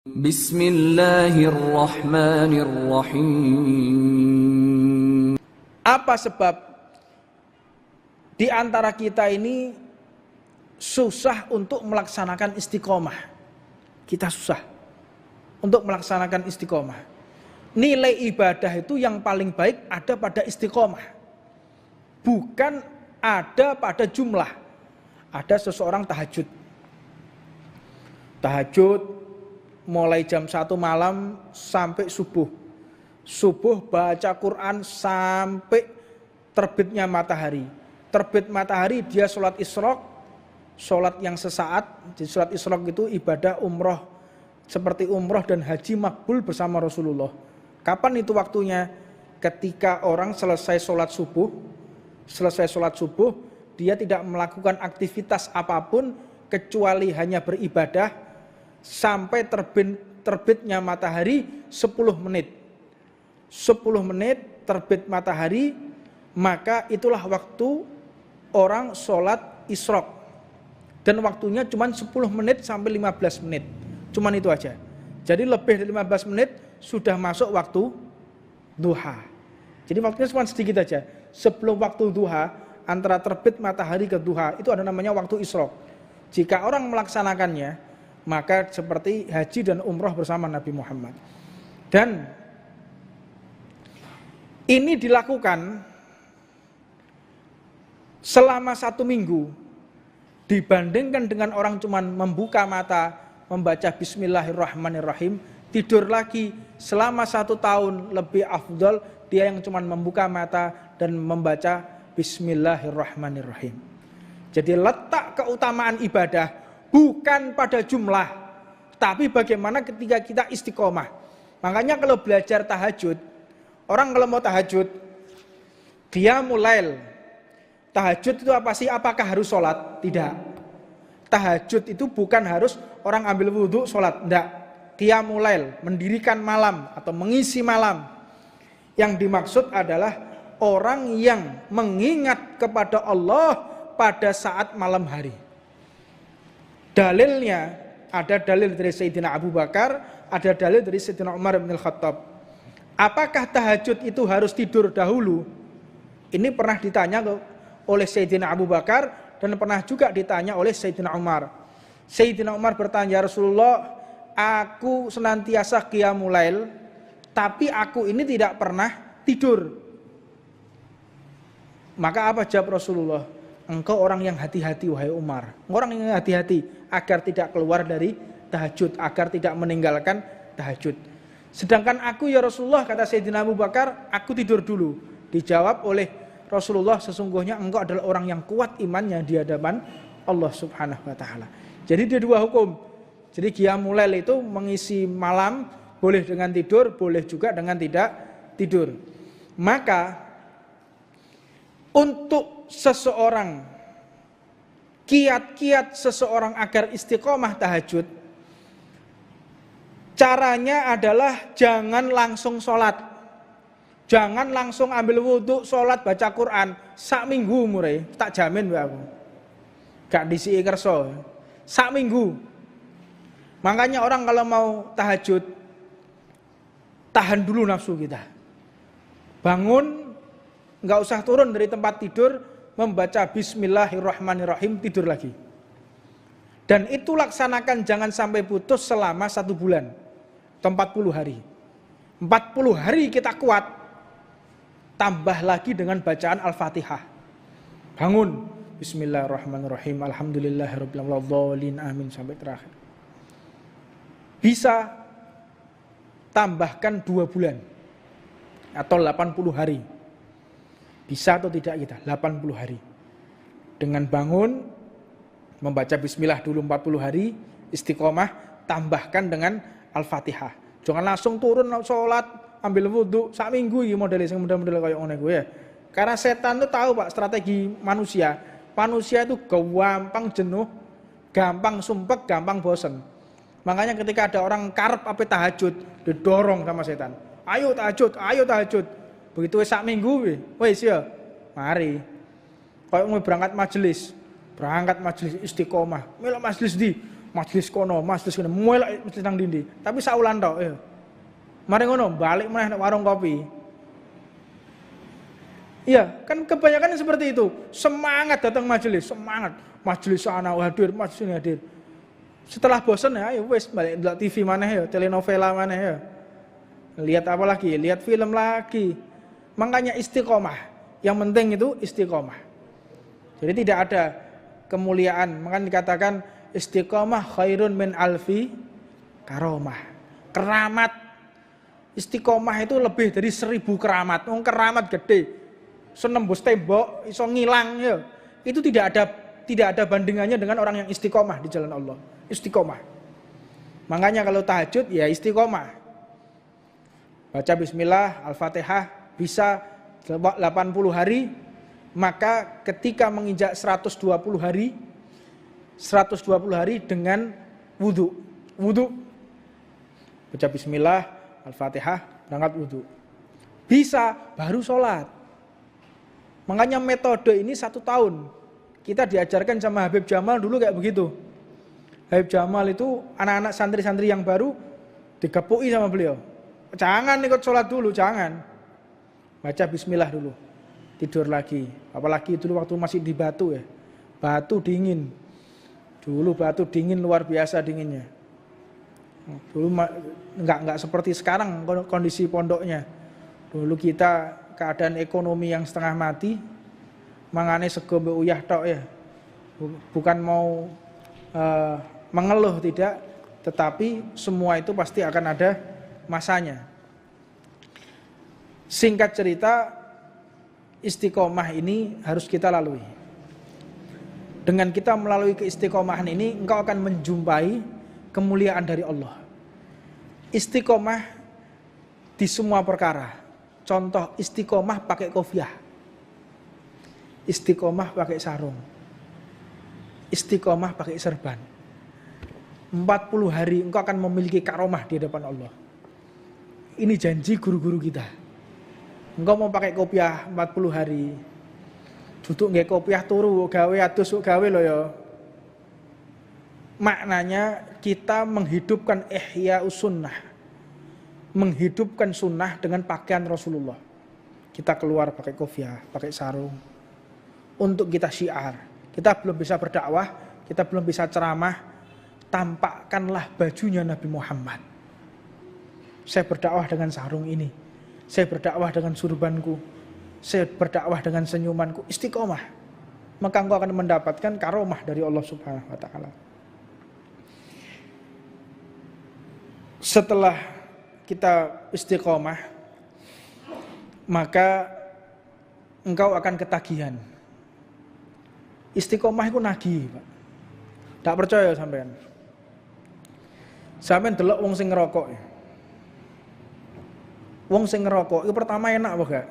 Bismillahirrahmanirrahim. Apa sebab di antara kita ini susah untuk melaksanakan istiqomah? Kita susah untuk melaksanakan istiqomah. Nilai ibadah itu yang paling baik ada pada istiqomah, bukan ada pada jumlah. Ada seseorang tahajud mulai jam 1 malam sampai subuh. Subuh baca Quran sampai terbitnya matahari. Terbit matahari dia sholat isyraq, sholat yang sesaat. Di sholat isyraq itu ibadah umroh, seperti umroh dan haji makbul bersama Rasulullah. Kapan itu waktunya? Ketika orang selesai sholat subuh, dia tidak melakukan aktivitas apapun kecuali hanya beribadah sampai terbitnya matahari 10 menit. 10 menit terbit matahari, maka itulah waktu orang sholat isyraq. Dan waktunya cuma 10 menit sampai 15 menit. Cuman itu aja. Jadi lebih dari 15 menit sudah masuk waktu duha. Jadi waktunya cuma sedikit aja. Sebelum waktu duha, antara terbit matahari ke duha, itu ada namanya waktu isyraq. Jika orang melaksanakannya, maka seperti haji dan umroh bersama Nabi Muhammad. Dan ini dilakukan selama 1 minggu, dibandingkan dengan orang cuma membuka mata, membaca Bismillahirrahmanirrahim, tidur lagi selama 1 tahun lebih afdal dia yang cuma membuka mata dan membaca Bismillahirrahmanirrahim. Jadi letak keutamaan ibadah bukan pada jumlah, tapi bagaimana ketika kita istiqomah. Makanya kalau belajar tahajud, orang kalau mau tahajud, dia mulai tahajud itu apa sih? Apakah harus sholat? Tidak. Tahajud itu bukan harus orang ambil wudhu sholat, tidak. Dia mulai mendirikan malam atau mengisi malam. Yang dimaksud adalah orang yang mengingat kepada Allah pada saat malam hari. Dalilnya, ada dalil dari Sayyidina Abu Bakar, ada dalil dari Sayyidina Umar bin Khattab. Apakah tahajud itu harus tidur dahulu? Ini pernah ditanya oleh Sayyidina Abu Bakar dan pernah juga ditanya oleh Sayyidina Umar. Sayyidina Umar bertanya, Rasulullah, aku senantiasa qiyamul lail, tapi aku ini tidak pernah tidur. Maka apa jawab Rasulullah? Engkau orang yang hati-hati wahai Umar. Orang yang hati-hati agar tidak keluar dari tahajud, agar tidak meninggalkan tahajud. Sedangkan aku ya Rasulullah, kata Sayyidina Abu Bakar, aku tidur dulu. Dijawab oleh Rasulullah, sesungguhnya engkau adalah orang yang kuat imannya di hadapan Allah Subhanahu wa taala. Jadi dia 2 hukum. Jadi qiyamul lail itu mengisi malam, boleh dengan tidur, boleh juga dengan tidak tidur. Maka untuk seseorang, kiat-kiat seseorang agar istiqomah tahajud, caranya adalah jangan langsung sholat, jangan langsung ambil wudhu, sholat, baca Quran sak minggu mulai, tak jamin aku gak disi kerso sak minggu. Makanya orang kalau mau tahajud, tahan dulu nafsu kita, bangun, nggak usah turun dari tempat tidur, membaca Bismillahirrahmanirrahim, tidur lagi. Dan itu laksanakan jangan sampai putus selama 1 bulan atau 40 hari. 40 hari kita kuat, tambah lagi dengan bacaan Al-Fatihah. Bangun, Bismillahirrahmanirrahim, Alhamdulillahirabbil alamin, amin sampai terakhir. Bisa tambahkan 2 bulan atau 80 hari. Bisa atau tidak kita? 80 hari. Dengan bangun, membaca bismillah dulu 40 hari, istiqomah, tambahkan dengan Al-Fatihah. Jangan langsung turun sholat, ambil wudhu, sak minggu ini modelnya, model kayak ngene gue ya. Karena setan itu tahu Pak, strategi manusia. Manusia itu gampang jenuh, gampang sumpek, gampang bosen. Makanya ketika ada orang karep apa tahajud, didorong sama setan. Ayo tahajud, ayo tahajud. Begitu sak minggu wis ya, mari. Kayak mau berangkat majelis istiqomah. Melok majelis di Majelis kono, mulai majelis nang dindi. Tapi saulan tok ya. Mari ngono, balik meneh nek warung kopi. Iya, kan kebanyakan seperti itu. Semangat datang majelis, semangat. Majelis sana hadir, majelis ini hadir. Setelah bosan ya, ayo wes balik ndelok TV maneh ya, telenovela maneh ya. Lihat apa lagi? Lihat film lagi. Makanya istiqomah. Yang penting itu istiqomah. Jadi tidak ada kemuliaan. Makanya dikatakan istiqomah khairun min alfi karomah. Keramat. Istiqomah itu lebih dari 1000 keramat. Keramat gede. Senembus tembok, iso ngilang ya. Itu tidak ada bandingannya dengan orang yang istiqomah di jalan Allah. Istiqomah. Makanya kalau tahajud ya istiqomah. Baca bismillah, Al-Fatihah bisa 80 hari, maka ketika menginjak 120 hari dengan wudu. Baca bismillah, Al-Fatihah, berangkat wudu. Bisa baru sholat. Makanya metode ini 1 tahun. Kita diajarkan sama Habib Jamal dulu kayak begitu. Habib Jamal itu anak-anak santri-santri yang baru digepui sama beliau. Jangan ikut sholat dulu, jangan. Baca bismillah dulu. Tidur lagi. Apalagi dulu waktu masih di Batu ya. Batu dingin. Dulu Batu dingin luar biasa dinginnya. Dulu enggak seperti sekarang kondisi pondoknya. Dulu kita keadaan ekonomi yang setengah mati. Mangane sego mbek uyah tok ya. Bukan mau mengeluh tidak, tetapi semua itu pasti akan ada masanya. Singkat cerita, istiqomah ini harus kita lalui. Dengan kita melalui keistiqomahan ini, engkau akan menjumpai kemuliaan dari Allah. Istiqomah di semua perkara. Contoh istiqomah pakai kopiah. Istiqomah pakai sarung. Istiqomah pakai serban. 40 hari engkau akan memiliki karomah di hadapan Allah. Ini janji guru-guru kita. Engkau mau pakai kopiah 40 hari. Duduk nggak kopiah turu gawe atus gawe lo ya. Maknanya kita menghidupkan ihya sunnah. Menghidupkan sunnah dengan pakaian Rasulullah. Kita keluar pakai kopiah, pakai sarung. Untuk kita syiar. Kita belum bisa berdakwah, kita belum bisa ceramah. Tampakkanlah bajunya Nabi Muhammad. Saya berdakwah dengan sarung ini. Saya berdakwah dengan surbanku. Saya berdakwah dengan senyumanku. Istiqomah. Maka engkau akan mendapatkan karomah dari Allah Subhanahu wa ta'ala. Setelah kita istiqomah, maka engkau akan ketagihan. Istiqomah itu nagih, Pak. Tak percaya sampean. Sampean delok wong sing ngerokok. Wong sing ngerokok itu pertama enak apa gak?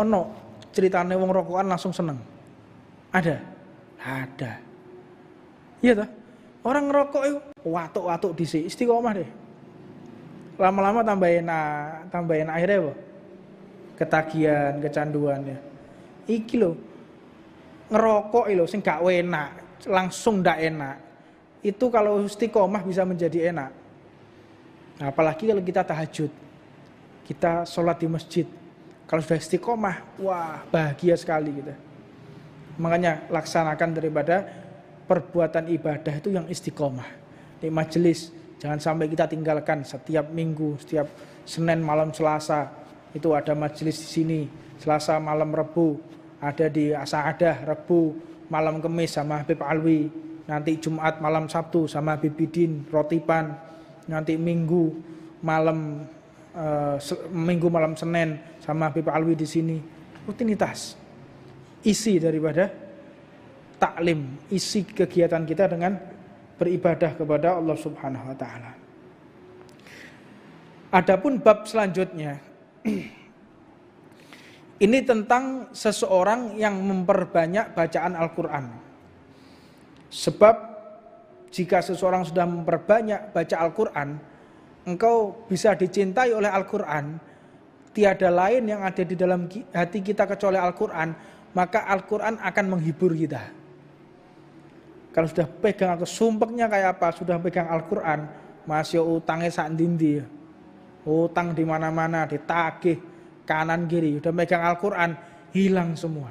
Ono ceritane wong rokokan langsung seneng. Ada. Iya toh? Orang ngerokok itu watuk-watuk dhisik, istiqomah deh. Lama-lama tambah enak akhirnya apa? Ketagihan, kecanduannya. Iki lho. Ngerokok lho sing gak enak, langsung ndak enak. Itu kalau istiqomah bisa menjadi enak. Nah, apalagi kalau kita tahajud, kita sholat di masjid. Kalau sudah istiqomah, wah bahagia sekali kita. Makanya laksanakan daripada perbuatan ibadah itu yang istiqomah. Di majelis, jangan sampai kita tinggalkan setiap minggu, setiap Senin malam Selasa. Itu ada majelis di sini, Selasa malam Rebu, ada di Asa'adah, Rebu malam Kemis sama Habib Alwi. Nanti Jumat malam Sabtu sama Habib Bidin, Rotipan. Nanti Minggu malam Senin sama Habib Alwi di sini. Rutinitas. Isi daripada taklim, isi kegiatan kita dengan beribadah kepada Allah Subhanahu wa taala. Adapun bab selanjutnya ini tentang seseorang yang memperbanyak bacaan Al-Qur'an. Sebab jika seseorang sudah memperbanyak baca Al-Quran, engkau bisa dicintai oleh Al-Quran. Tiada lain yang ada di dalam hati kita kecuali Al-Quran. Maka Al-Quran akan menghibur kita. Kalau sudah pegang, sumpeknya kayak apa? Sudah pegang Al-Quran, masih utangnya sak dindi. Utang di mana-mana, ditagih kanan kiri. Udah pegang Al-Quran, hilang semua.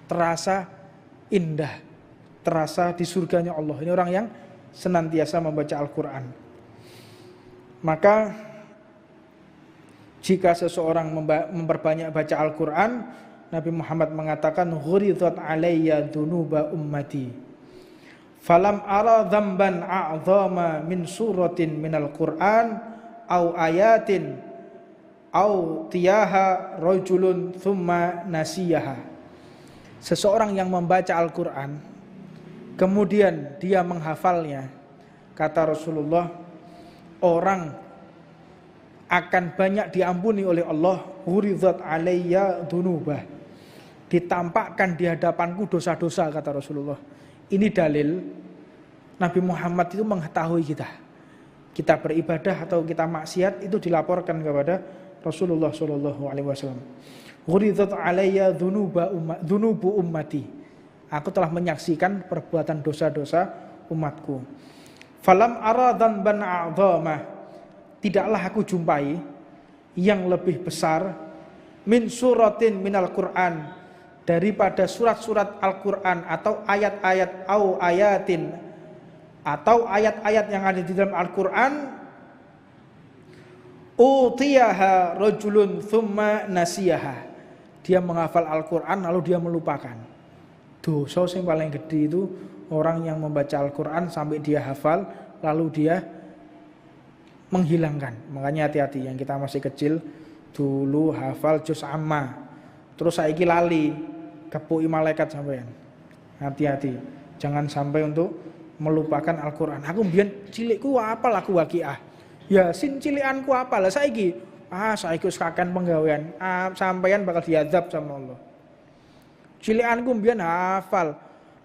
Terasa indah, terasa di surganya Allah. Ini orang yang senantiasa membaca Al-Quran. Maka jika seseorang memperbanyak baca Al-Quran, Nabi Muhammad mengatakan, "Ghuridat alayya dunuba ummati." Falam ara dzamban a'zama min suratin minal Qur'an au ayatin au tiyaha rajulun thumma nasiyaha. Seseorang yang membaca Al-Qur'an kemudian dia menghafalnya, kata Rasulullah, orang akan banyak diampuni oleh Allah. Ghuridat alayya dunubah, ditampakkan di hadapanku dosa-dosa, kata Rasulullah. Ini dalil Nabi Muhammad itu mengetahui kita beribadah atau kita maksiat itu dilaporkan kepada Rasulullah SAW. Ghuridat alayya dunubu ummati, aku telah menyaksikan perbuatan dosa-dosa umatku. Falam ara dzamban a'zama, tidaklah aku jumpai yang lebih besar min suratin minal Qur'an, daripada surat-surat Al-Quran atau ayat-ayat au ayatin atau ayat-ayat yang ada di dalam Al-Quran, utiyaha rajulun thumma nasiyaha, dia menghafal Al-Quran lalu dia melupakan. Dosa yang paling gede itu orang yang membaca Al-Quran sampai dia hafal lalu dia menghilangkan. Makanya hati-hati, yang kita masih kecil dulu hafal juz amma, terus saiki lali, kepuki malaikat sampean. Hati-hati, jangan sampai untuk melupakan Al-Quran. Aku mbiyen cilikku apal aku waqiah. Yasin cilikanku apal. Lah saiki wis kaken penggawean. Sampean bakal diazab sama Allah. Cilikanku mbiyen hafal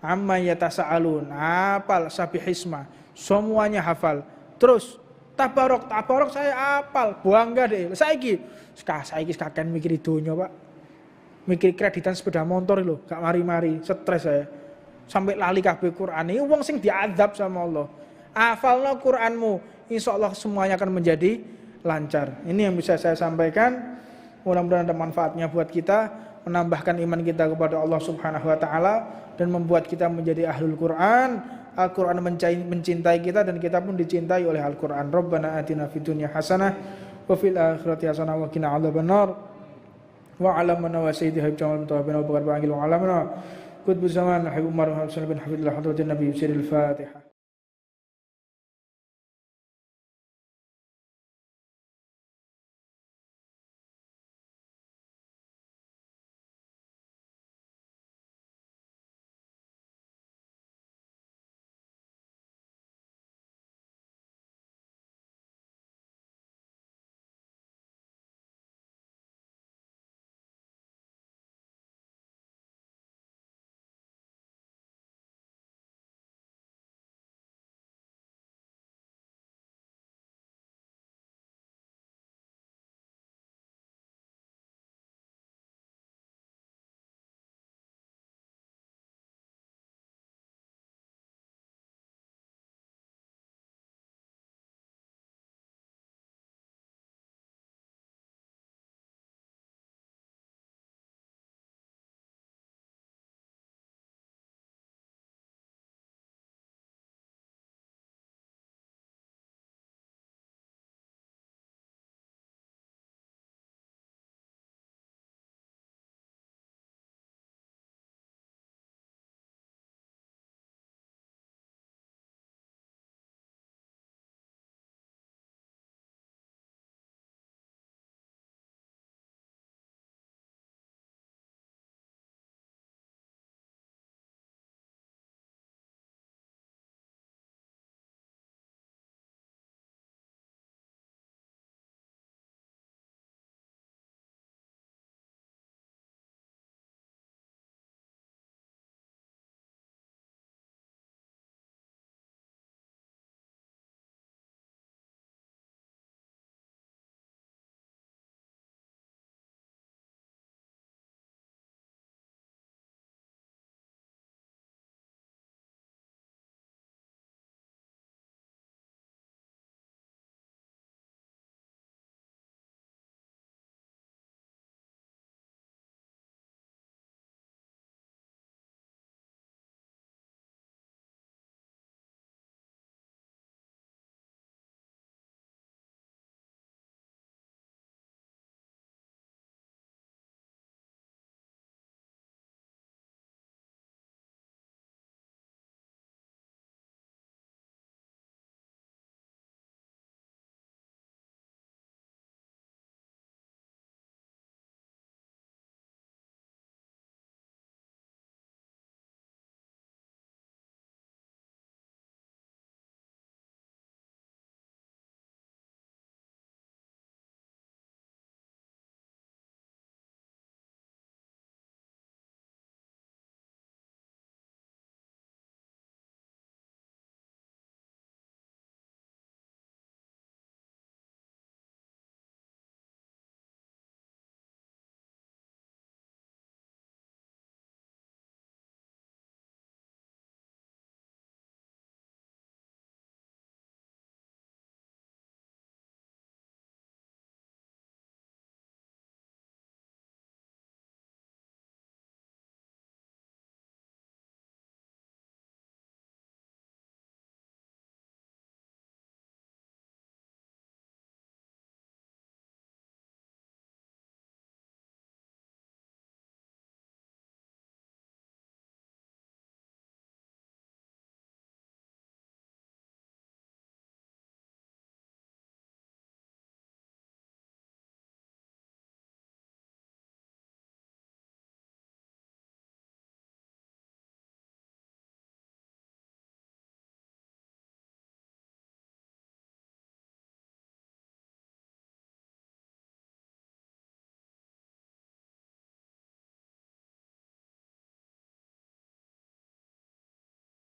amma yatasaalun, hafal sabihisma, semuanya hafal. Terus tabarok saya hafal, bangga deh. Saiki kaken mikir donya, Pak. Mikir kreditan sepeda motor lho, gak mari-mari, stres saya. Sampai lali kabeh Quran. Ini wong sing diazab sama Allah. Hafalno Quranmu, insyaallah semuanya akan menjadi lancar. Ini yang bisa saya sampaikan. Mudah-mudahan ada manfaatnya buat kita, menambahkan iman kita kepada Allah Subhanahu wa taala dan membuat kita menjadi ahlul Quran. Al-Quran mencintai kita dan kita pun dicintai oleh Al-Quran. Rabbana atina fid dunya hasanah wa fil akhirati hasanah wa qina adzabannar. Wa alamana wa sayyidi habib jamal mutawabina wa bakar ba'angil wa alamana kutbu zaman habib umar wa habib bin habibullah hadratin nabi siril fatihah.